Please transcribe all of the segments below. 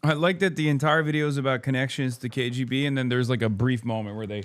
I like that the entire video is about connections to KGB, and then there's like a brief moment where they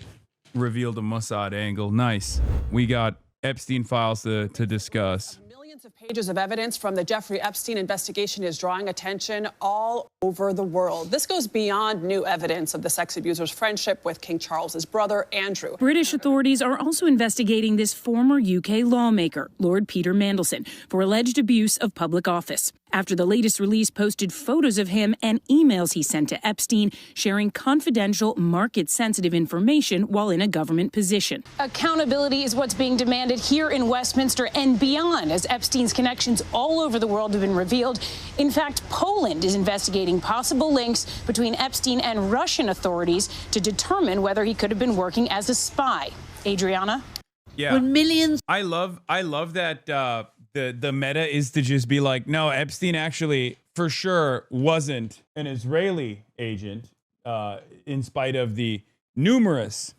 revealed a Mossad angle. Nice. We got Epstein files to discuss. Millions of pages of evidence from the Jeffrey Epstein investigation is drawing attention all over the world. This goes beyond new evidence of the sex abuser's friendship with King Charles's brother, Andrew. British authorities are also investigating this former UK lawmaker, Lord Peter Mandelson, for alleged abuse of public office. After the latest release posted photos of him and emails he sent to Epstein sharing confidential, market-sensitive information while in a government position. Accountability is what's being demanded here in Westminster and beyond, as Epstein's connections all over the world have been revealed. In fact, Poland is investigating possible links between Epstein and Russian authorities to determine whether he could have been working as a spy. Adriana? Yeah. When millions. I love that the meta is to just be like, no, Epstein actually for sure wasn't an Israeli agent, in spite of the numerous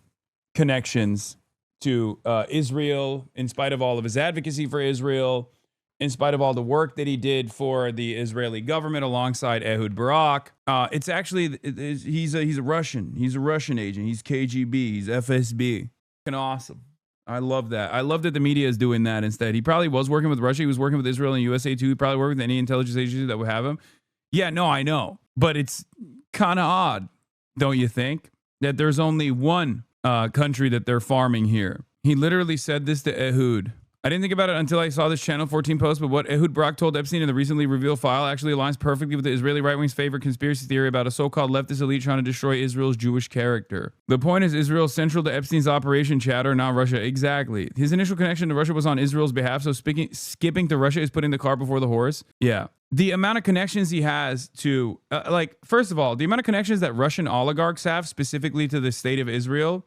connections to Israel, in spite of all of his advocacy for Israel, in spite of all the work that he did for the Israeli government alongside Ehud Barak. It's actually, he's a Russian. He's a Russian agent. He's KGB. He's FSB. Fucking awesome. I love that. I love that the media is doing that instead. He probably was working with Russia. He was working with Israel and USA too. He probably worked with any intelligence agency that would have him. Yeah, no, I know. But it's kind of odd, don't you think? That there's only one country that they're farming here. He literally said this to Ehud. I didn't think about it until I saw this Channel 14 post, but what Ehud Barak told Epstein in the recently revealed file actually aligns perfectly with the Israeli right-wing's favorite conspiracy theory about a so-called leftist elite trying to destroy Israel's Jewish character. The point is Israel's central to Epstein's operation, chatter, not Russia. Exactly. His initial connection to Russia was on Israel's behalf, so skipping to Russia is putting the cart before the horse. Yeah. The amount of connections he has to, first of all, the amount of connections that Russian oligarchs have specifically to the state of Israel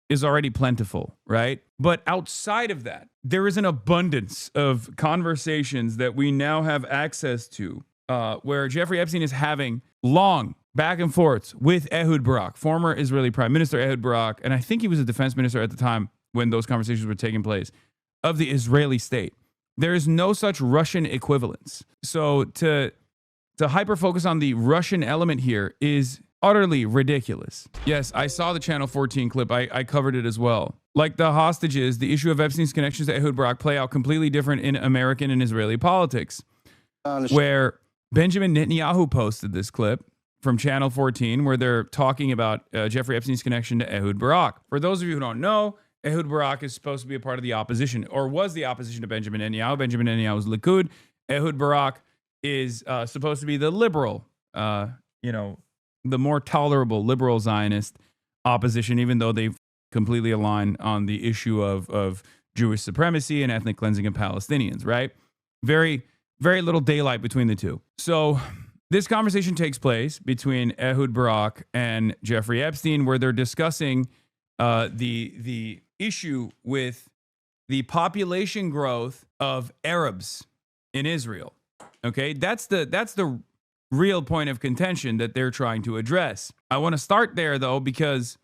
is already plentiful, right? But outside of that, there is an abundance of conversations that we now have access to where Jeffrey Epstein is having long back and forths with Ehud Barak, former Israeli Prime Minister Ehud Barak, and I think he was a defense minister at the time when those conversations were taking place, of the Israeli state. There is no such Russian equivalence. So to hyper-focus on the Russian element here is utterly ridiculous. Yes, I saw the Channel 14 clip. I covered it as well. Like the hostages, the issue of Epstein's connections to Ehud Barak play out completely different in American and Israeli politics. Where Benjamin Netanyahu posted this clip from Channel 14 where they're talking about Jeffrey Epstein's connection to Ehud Barak. For those of you who don't know, Ehud Barak is supposed to be a part of the opposition, or was the opposition to Benjamin Netanyahu. Benjamin Netanyahu's Likud. Ehud Barak is supposed to be the liberal, the more tolerable liberal Zionist opposition, even though they completely align on the issue of Jewish supremacy and ethnic cleansing of Palestinians, right? Very, very little daylight between the two. So this conversation takes place between Ehud Barak and Jeffrey Epstein, where they're discussing the issue with the population growth of Arabs in Israel. Okay, that's the real point of contention that they're trying to address. I want to start there, though, because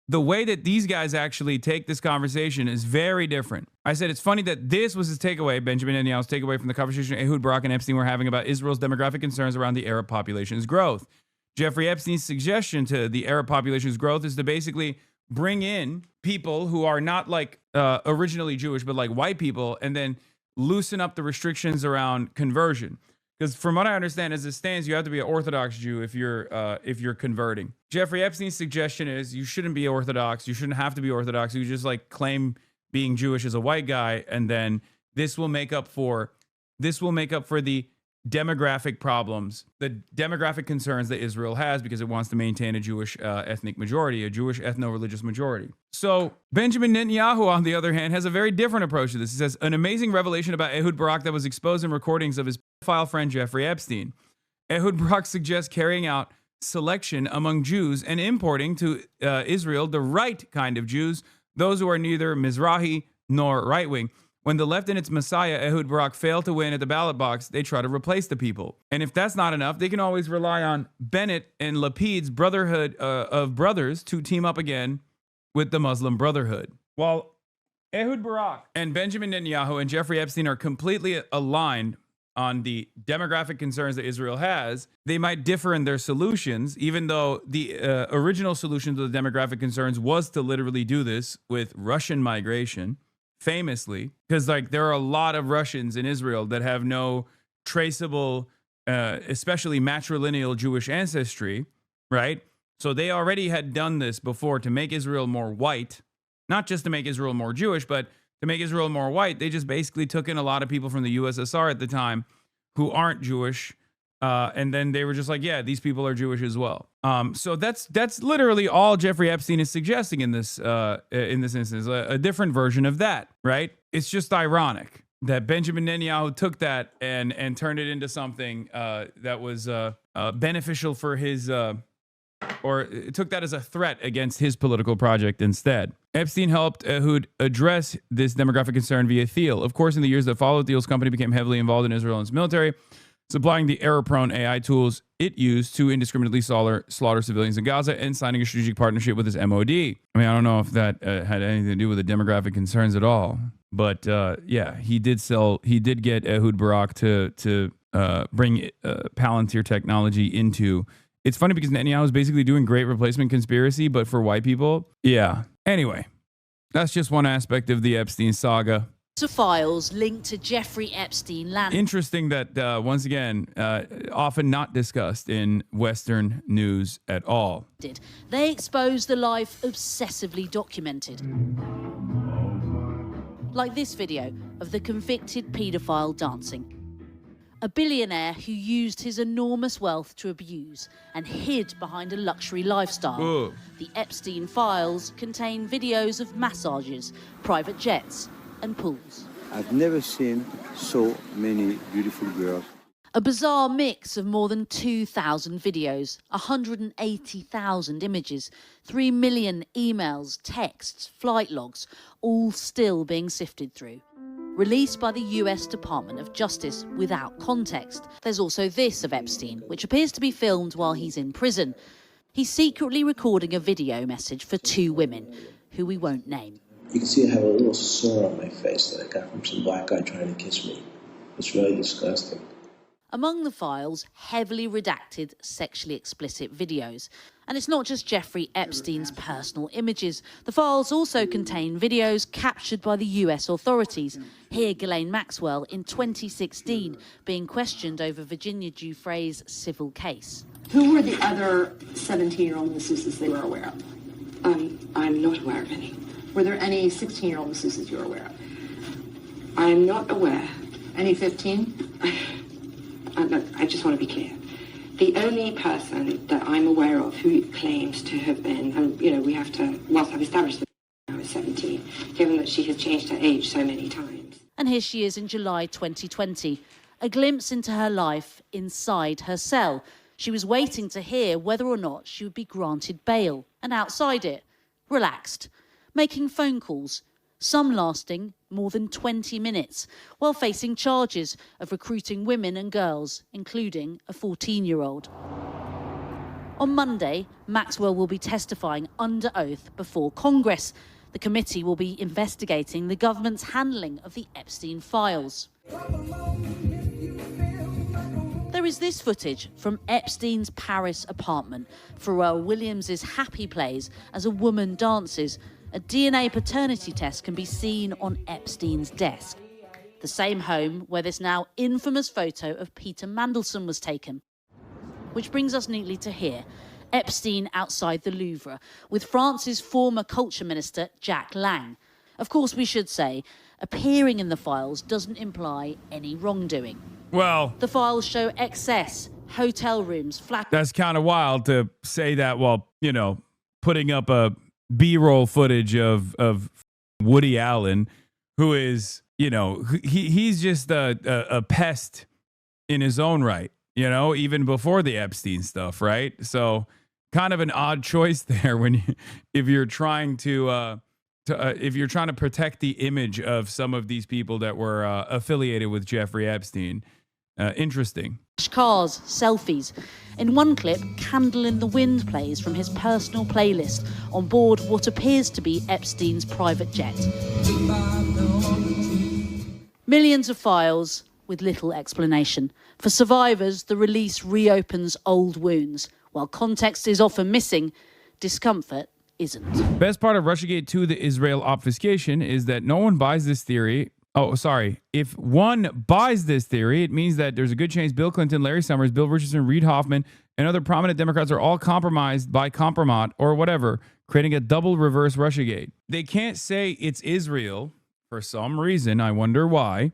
the way that these guys actually take this conversation is very different. I said it's funny that this was his takeaway, Benjamin Netanyahu's takeaway from the conversation Ehud Barak and Epstein were having about Israel's demographic concerns around the Arab population's growth. Jeffrey Epstein's suggestion to the Arab population's growth is to basically bring in people who are not like originally Jewish, but like white people, and then loosen up the restrictions around conversion. Because from what I understand, as it stands, you have to be an Orthodox Jew if you're converting. Jeffrey Epstein's suggestion is you shouldn't be Orthodox. You shouldn't have to be Orthodox. You just like claim being Jewish as a white guy, and then this will make up for the demographic problems, the demographic concerns that Israel has because it wants to maintain a Jewish ethnic majority, a Jewish ethno-religious majority. So Benjamin Netanyahu, on the other hand, has a very different approach to this. He says, an amazing revelation about Ehud Barak that was exposed in recordings of his pedophile friend Jeffrey Epstein. Ehud Barak suggests carrying out selection among Jews and importing to Israel the right kind of Jews, those who are neither Mizrahi nor right-wing. When the left and its messiah, Ehud Barak, fail to win at the ballot box, they try to replace the people. And if that's not enough, they can always rely on Bennett and Lapid's Brotherhood of Brothers to team up again with the Muslim Brotherhood. While Ehud Barak and Benjamin Netanyahu and Jeffrey Epstein are completely aligned on the demographic concerns that Israel has, they might differ in their solutions, even though the original solution to the demographic concerns was to literally do this with Russian migration, famously, because like there are a lot of Russians in Israel that have no traceable, especially matrilineal Jewish ancestry, right? So they already had done this before to make Israel more white, not just to make Israel more Jewish, but to make Israel more white. They just basically took in a lot of people from the USSR at the time who aren't Jewish. And then they were just like, yeah, these people are Jewish as well. So that's literally all Jeffrey Epstein is suggesting in this instance, a different version of that, right? It's just ironic that Benjamin Netanyahu took that and turned it into something that was beneficial for his, or took that as a threat against his political project instead. Epstein helped Ehud address this demographic concern via Thiel. Of course, in the years that followed, Thiel's company became heavily involved in Israel and its military, supplying the error-prone AI tools it used to indiscriminately slaughter civilians in Gaza and signing a strategic partnership with his MOD. I mean, I don't know if that had anything to do with the demographic concerns at all. But yeah, he did get Ehud Barak to bring Palantir technology into. It's funny because Netanyahu is basically doing great replacement conspiracy, but for white people. Yeah. Anyway, that's just one aspect of the Epstein saga. Files linked to Jeffrey Epstein land. Interesting that, once again, often not discussed in Western news at all. They exposed the life obsessively documented. Like this video of the convicted paedophile dancing. A billionaire who used his enormous wealth to abuse and hid behind a luxury lifestyle. Whoa. The Epstein files contain videos of massages, private jets, and pools. I've never seen so many beautiful girls. A bizarre mix of more than 2,000 videos, 180,000 images, 3 million emails, texts, flight logs, all still being sifted through. Released by the US Department of Justice without context. There's also this of Epstein, which appears to be filmed while he's in prison. He's secretly recording a video message for 2 women, who we won't name. You can see I have a little sore on my face that I got from some black guy trying to kiss me. It's really disgusting. Among the files, heavily redacted, sexually explicit videos. And it's not just Jeffrey Epstein's personal images. The files also contain videos captured by the US authorities. Here, Ghislaine Maxwell, in 2016, being questioned over Virginia Giuffre's civil case. Who were the other 17-year-old masseuses they were aware of? I'm not aware of any. Were there any 16-year-old masseuses you were aware of? I'm not aware. Any 15? Look, I just want to be clear. The only person that I'm aware of who claims to have been, and we have to, whilst I've established that I was 17, given that she has changed her age so many times. And here she is in July 2020, a glimpse into her life inside her cell. She was waiting to hear whether or not she would be granted bail, and outside it, relaxed, making phone calls, some lasting more than 20 minutes, while facing charges of recruiting women and girls, including a 14-year-old. On Monday, Maxwell will be testifying under oath before Congress. The committee will be investigating the government's handling of the Epstein files. There is this footage from Epstein's Paris apartment. Pharrell Williams' happy plays as a woman dances. A DNA paternity test can be seen on Epstein's desk. The same home where this now infamous photo of Peter Mandelson was taken. Which brings us neatly to here, Epstein outside the Louvre, with France's former culture minister, Jack Lang. Of course, we should say, appearing in the files doesn't imply any wrongdoing. Well, the files show excess, hotel rooms, flat... That's kind of wild to say that while, putting up a B-roll footage of Woody Allen, who is, he's just a pest in his own right, even before the Epstein stuff, right? So kind of an odd choice there if you're trying to protect the image of some of these people that were affiliated with Jeffrey Epstein. Interesting. Cars, selfies. In one clip, Candle in the Wind plays from his personal playlist on board what appears to be Epstein's private jet. Millions of files, with little explanation. For survivors, the release reopens old wounds. While context is often missing, discomfort isn't. Best part of Russiagate 2, the Israel obfuscation, is that no one buys this theory. Oh, sorry. If one buys this theory, it means that there's a good chance Bill Clinton, Larry Summers, Bill Richardson, Reid Hoffman, and other prominent Democrats are all compromised by compromat or whatever, creating a double reverse Russiagate. They can't say it's Israel for some reason. I wonder why,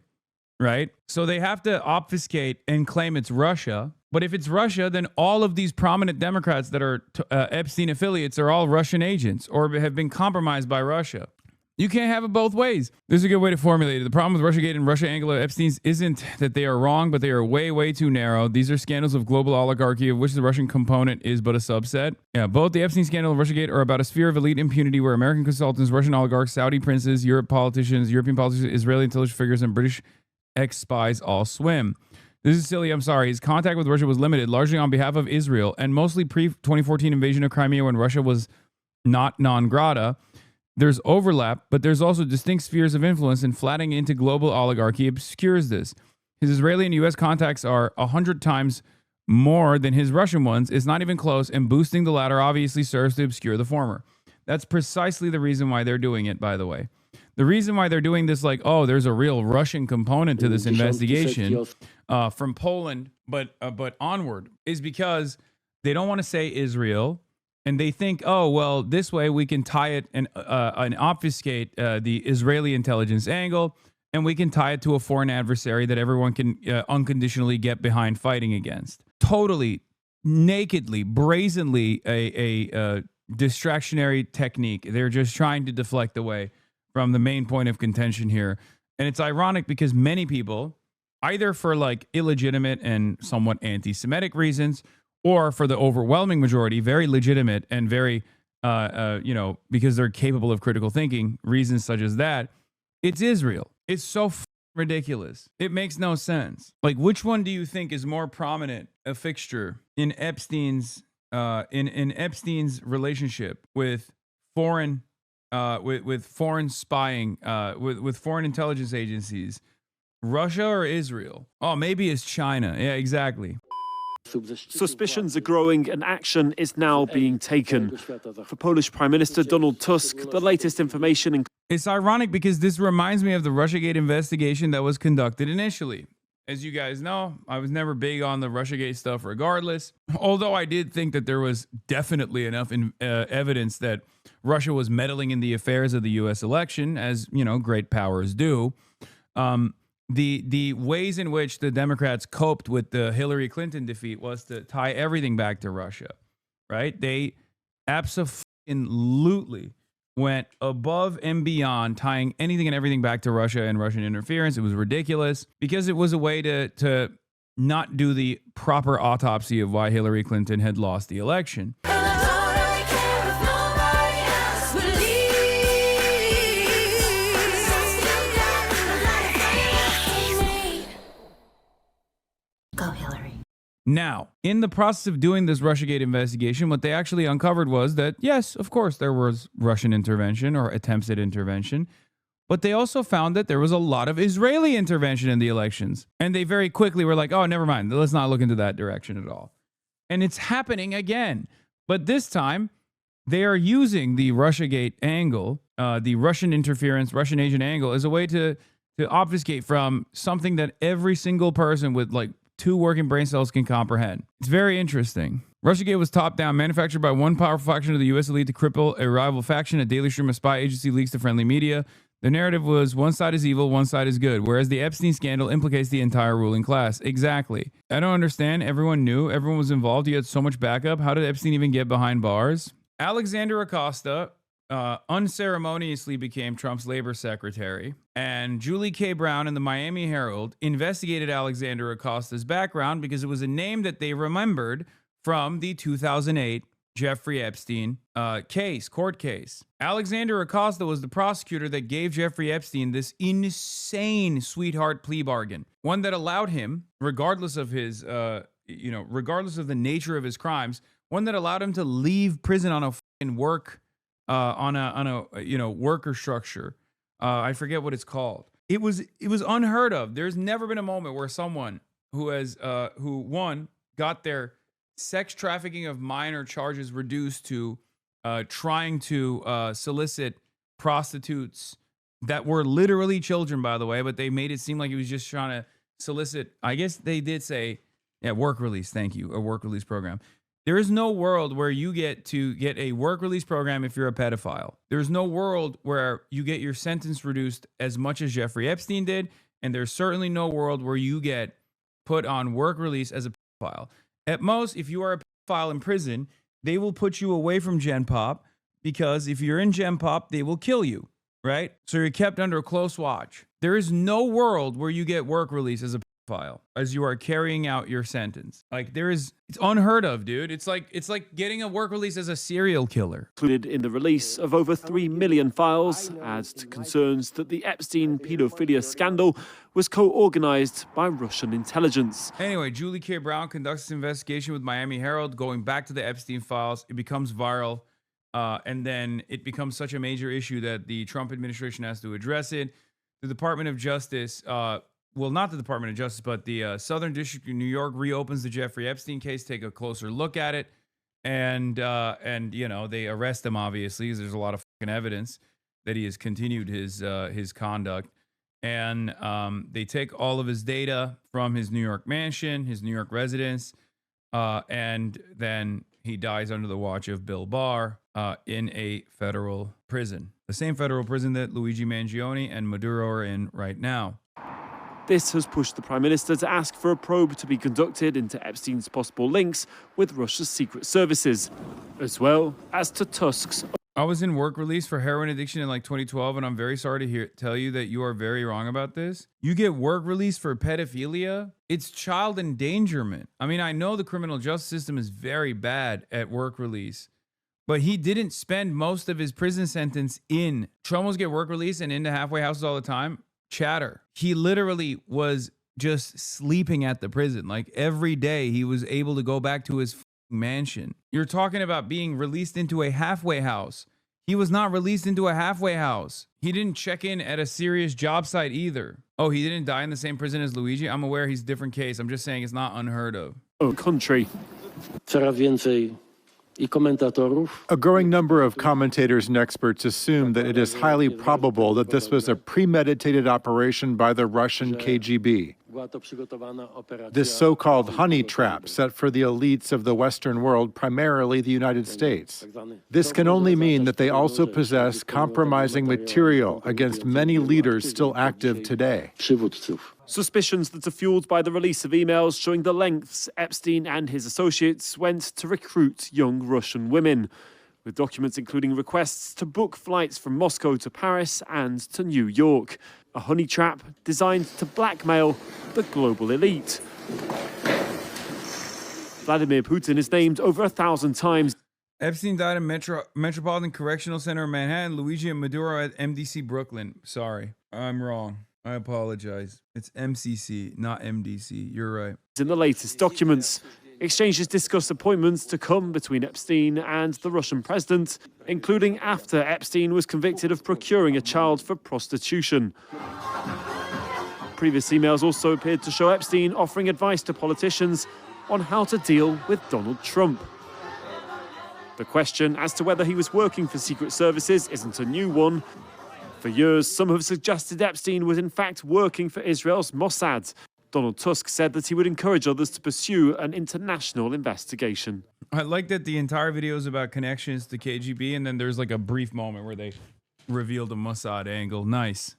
right? So they have to obfuscate and claim it's Russia. But if it's Russia, then all of these prominent Democrats that are Epstein affiliates are all Russian agents or have been compromised by Russia. You can't have it both ways. This is a good way to formulate it. The problem with Russiagate and Russia angle of Epstein's isn't that they are wrong, but they are way, way too narrow. These are scandals of global oligarchy, of which the Russian component is but a subset. Yeah, both the Epstein scandal and Russiagate are about a sphere of elite impunity where American consultants, Russian oligarchs, Saudi princes, European politicians, Israeli intelligence figures, and British ex-spies all swim. This is silly, I'm sorry. His contact with Russia was limited, largely on behalf of Israel, and mostly pre-2014 invasion of Crimea when Russia was not non grata. There's overlap, but there's also distinct spheres of influence, and flattening into global oligarchy obscures this. His Israeli and U.S. contacts are 100 times more than his Russian ones. It's not even close, and boosting the latter obviously serves to obscure the former. That's precisely the reason why they're doing it, by the way. The reason why they're doing this, like, oh, there's a real Russian component to this investigation from Poland, but onward, is because they don't want to say Israel. And they think, oh, well, this way we can tie it and obfuscate the Israeli intelligence angle, and we can tie it to a foreign adversary that everyone can unconditionally get behind fighting against. Totally, nakedly, brazenly a distractionary technique. They're just trying to deflect away from the main point of contention here. And it's ironic because many people, either for like illegitimate and somewhat anti-Semitic reasons, or for the overwhelming majority, very legitimate and very, because they're capable of critical thinking, reasons such as that, it's Israel. It's so ridiculous. It makes no sense. Like, which one do you think is more prominent a fixture in Epstein's in Epstein's relationship with foreign with foreign spying with foreign intelligence agencies, Russia or Israel? Oh, maybe it's China. Yeah, exactly. Suspicions are growing and action is now being taken. For Polish Prime Minister Donald Tusk, the latest information... It's ironic because this reminds me of the Russiagate investigation that was conducted initially. As you guys know, I was never big on the Russiagate stuff regardless, although I did think that there was definitely enough evidence that Russia was meddling in the affairs of the U.S. election, as, great powers do. The ways in which the Democrats coped with the Hillary Clinton defeat was to tie everything back to Russia, right? They absolutely went above and beyond tying anything and everything back to Russia and Russian interference. It was ridiculous because it was a way to not do the proper autopsy of why Hillary Clinton had lost the election. Now, in the process of doing this Russiagate investigation, what they actually uncovered was that, yes, of course, there was Russian intervention or attempts at intervention, but they also found that there was a lot of Israeli intervention in the elections. And they very quickly were like, oh, never mind, let's not look into that direction at all. And it's happening again. But this time, they are using the Russiagate angle, the Russian interference, Russian agent angle, as a way to obfuscate from something that every single person with like 2 working brain cells can comprehend. It's very interesting. Russiagate was top-down, manufactured by one powerful faction of the U.S. elite to cripple a rival faction. A daily stream of spy agency leaks to friendly media. The narrative was one side is evil, one side is good, whereas the Epstein scandal implicates the entire ruling class. Exactly. I don't understand. Everyone knew. Everyone was involved. He had so much backup. How did Epstein even get behind bars? Alexander Acosta unceremoniously became Trump's labor secretary, and Julie K. Brown and the Miami Herald investigated Alexander Acosta's background because it was a name that they remembered from the 2008 Jeffrey Epstein court case. Alexander Acosta was the prosecutor that gave Jeffrey Epstein this insane sweetheart plea bargain, one that allowed him, regardless of his, regardless of the nature of his crimes, one that allowed him to leave prison on a fucking worker structure. I forget what it's called. it was unheard of. There's never been a moment where someone who has got their sex trafficking of minor charges reduced to trying to solicit prostitutes that were literally children, by the way, but they made it seem like he was just trying to solicit. I guess they did say, work release. Thank you. A work release program. There is no world where you get to get a work release program if you're a pedophile. There's no world where you get your sentence reduced as much as Jeffrey Epstein did. And there's certainly no world where you get put on work release as a pedophile. At most, if you are a pedophile in prison, they will put you away from Gen Pop, because if you're in Gen Pop, they will kill you, right? So you're kept under a close watch. There is no world where you get work release as a pedophile as you are carrying out your sentence. Like, it's unheard of, dude. It's like getting a work release as a serial killer. Included in the release of over 3 million files adds to concerns that the Epstein pedophilia scandal was co-organized by Russian intelligence. Anyway, Julie K. Brown conducts this investigation with Miami Herald, going back to the Epstein files. It becomes viral, and then it becomes such a major issue that the Trump administration has to address it. The Department of Justice, well, not the Department of Justice, but the Southern District of New York reopens the Jeffrey Epstein case, take a closer look at it, and you know, they arrest him, obviously, because there's a lot of fucking evidence that he has continued his conduct. And they take all of his data from his New York mansion, his New York residence, and then he dies under the watch of Bill Barr in a federal prison. The same federal prison that Luigi Mangione and Maduro are in right now. This has pushed the Prime Minister to ask for a probe to be conducted into Epstein's possible links with Russia's secret services, as well as to Tusk's. I was in work release for heroin addiction in like 2012, and I'm very sorry to tell you that you are very wrong about this. You get work release for pedophilia? It's child endangerment. I mean, I know the criminal justice system is very bad at work release, but he didn't spend most of his prison sentence in. Chomos get work release and into halfway houses all the time. Chatter. He literally was just sleeping at the prison. Like, every day he was able to go back to his mansion. You're talking about being released into a halfway house. He was not released into a halfway house. He didn't check in at a serious job site either. Oh, he didn't die in the same prison as Luigi? I'm aware he's a different case. I'm just saying it's not unheard of. Oh, country. A growing number of commentators and experts assume that it is highly probable that this was a premeditated operation by the Russian KGB. This so-called honey trap set for the elites of the Western world, primarily the United States. This can only mean that they also possess compromising material against many leaders still active today. Suspicions that are fueled by the release of emails showing the lengths Epstein and his associates went to recruit young Russian women, with documents including requests to book flights from Moscow to Paris and to New York. A honey trap designed to blackmail the global elite. Vladimir Putin is named over 1,000 times. Epstein died in Metropolitan Correctional Center in Manhattan. Luigi and Maduro at MDC Brooklyn. Sorry, I'm wrong. I apologize. It's MCC, not MDC. You're right. In the latest documents, exchanges discuss appointments to come between Epstein and the Russian president, including after Epstein was convicted of procuring a child for prostitution. Previous emails also appeared to show Epstein offering advice to politicians on how to deal with Donald Trump. The question as to whether he was working for secret services isn't a new one. For years, some have suggested Epstein was in fact working for Israel's Mossad. Donald Tusk said that he would encourage others to pursue an international investigation. I like that the entire video is about connections to KGB, and then there's like a brief moment where they revealed a Mossad angle. Nice.